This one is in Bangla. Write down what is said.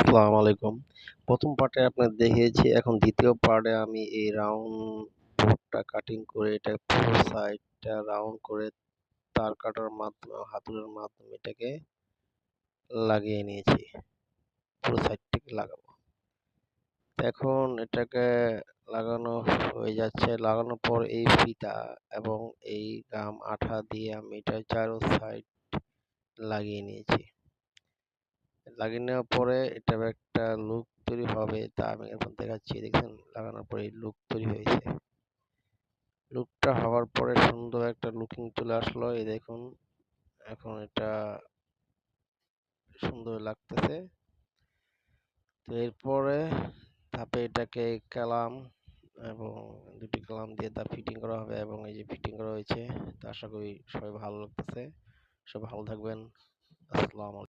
আসসালামু আলাইকুম। ১ম পার্টে আপনার দেখিয়েছি, এখন ২য় পার্টে আমি এই রাউন্ড বোর্ডটা কাটিং করে এটা পুরো সাইডটা রাউন্ড করে তার কাটার মাধ্যমে হাতুড়ের মাধ্যমে এটাকে লাগিয়ে নিয়েছি। পুরো সাইডটাকে লাগাবো। এখন এটাকে লাগানো হয়ে যাচ্ছে। লাগানোর পর এই ফিতা এবং এই গাম আঠা দিয়ে আমি এটা চারো সাইড লাগিয়ে নিয়েছি। লাগিয়ে নেওয়ার পরে এটার একটা লুক তৈরি হবে, তা আমি এখন দেখাচ্ছি। দেখছেন, লাগানোর পরে এই লুক তৈরি হয়েছে। লুকটা হওয়ার পরে সুন্দর একটা লুকিং চলে আসলো। এই দেখুন, এখন এটা সুন্দর লাগতেছে। তো এরপরে ধাপে এটাকে কালাম এবং দুটি কালাম দিয়ে তা ফিটিং করা হবে, এবং এই যে ফিটিং করা হয়েছে, তা আশা করি সবাই ভালো লাগতেছে। সবাই ভালো থাকবেন। আসসালামু আলাইকুম।